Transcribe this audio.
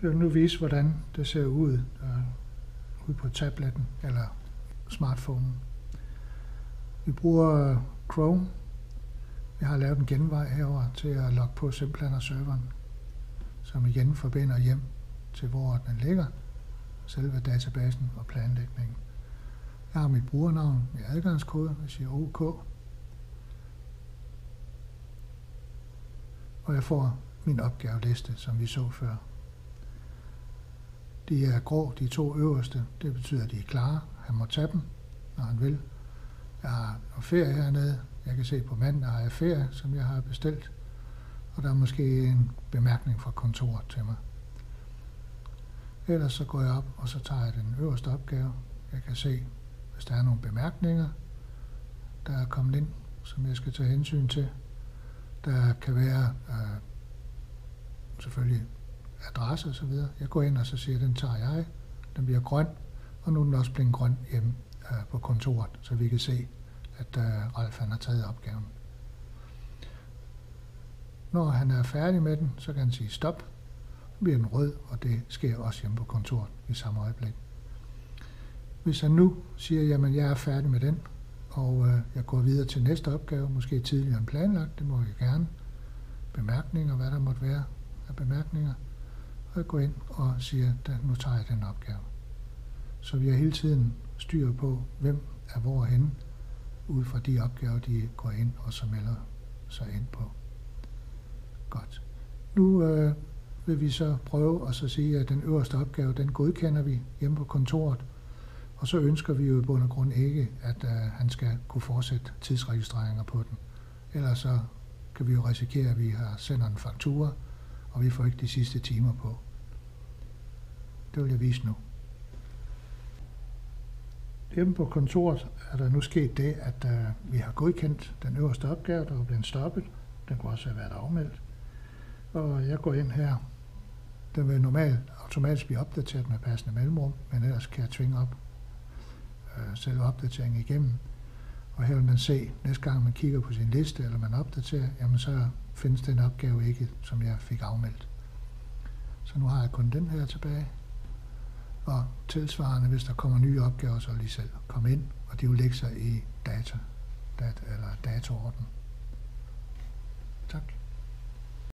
Jeg vil nu vise, hvordan det ser ud ude på tabletten eller smartphonen. Vi bruger Chrome. Jeg har lavet en genvej herover til at logge på SimPlanner-serveren, som igen forbinder hjem til, hvor den ligger, selve databasen og planlægningen. Jeg har mit brugernavn med adgangskode, jeg siger OK. Og jeg får min opgaveliste, som vi så før. De er grå, de to øverste. Det betyder, at de er klare. Han må tage dem, når han vil. Jeg har noget ferie hernede. Jeg kan se på mandag har jeg ferie, som jeg har bestilt. Og der er måske en bemærkning fra kontoret til mig. Ellers så går jeg op, og så tager jeg den øverste opgave. Jeg kan se, hvis der er nogle bemærkninger, der er kommet ind, som jeg skal tage hensyn til. Der kan være selvfølgelig adresse og så videre. Jeg går ind og så siger, den tager jeg. Den bliver grøn, og nu er den også blevet grøn hjemme på kontoret, så vi kan se, at Ralf han har taget opgaven. Når han er færdig med den, så kan han sige stop. Så bliver den rød, og det sker også hjemme på kontoret i samme øjeblik. Hvis han nu siger, jamen jeg er færdig med den, og jeg går videre til næste opgave, måske tidligere end planlagt, det må jeg gerne. Bemærkninger, hvad der måtte være af bemærkninger. Og jeg går ind og siger, nu tager jeg den opgave. Så vi har hele tiden styr på, hvem er hvorhenne, ud fra de opgaver, de går ind og så melder sig ind på. Godt. Nu vil vi så prøve at så sige, at den øverste opgave, den godkender vi hjemme på kontoret. Og så ønsker vi jo i bund og grund ikke, at han skal kunne fortsætte tidsregistreringer på den. Ellers så kan vi jo risikere, at vi har sender en faktura, og vi får ikke de sidste timer på. Det vil jeg vise nu. Hjemme på kontoret er der nu sket det, at vi har godkendt den øverste opgave, der er blevet stoppet. Den kunne også have været afmeldt. Og jeg går ind her. Den vil normalt automatisk blive opdateret med passende mellemrum, men ellers kan jeg tvinge op selve opdateringen igennem. Og her vil man se, næste gang man kigger på sin liste, eller man opdaterer, jamen så findes den opgave ikke, som jeg fik afmeldt. Så nu har jeg kun den her tilbage. Og tilsvarende, hvis der kommer nye opgaver, så vil de selv komme ind, og de vil lægge sig i dataorden. Tak.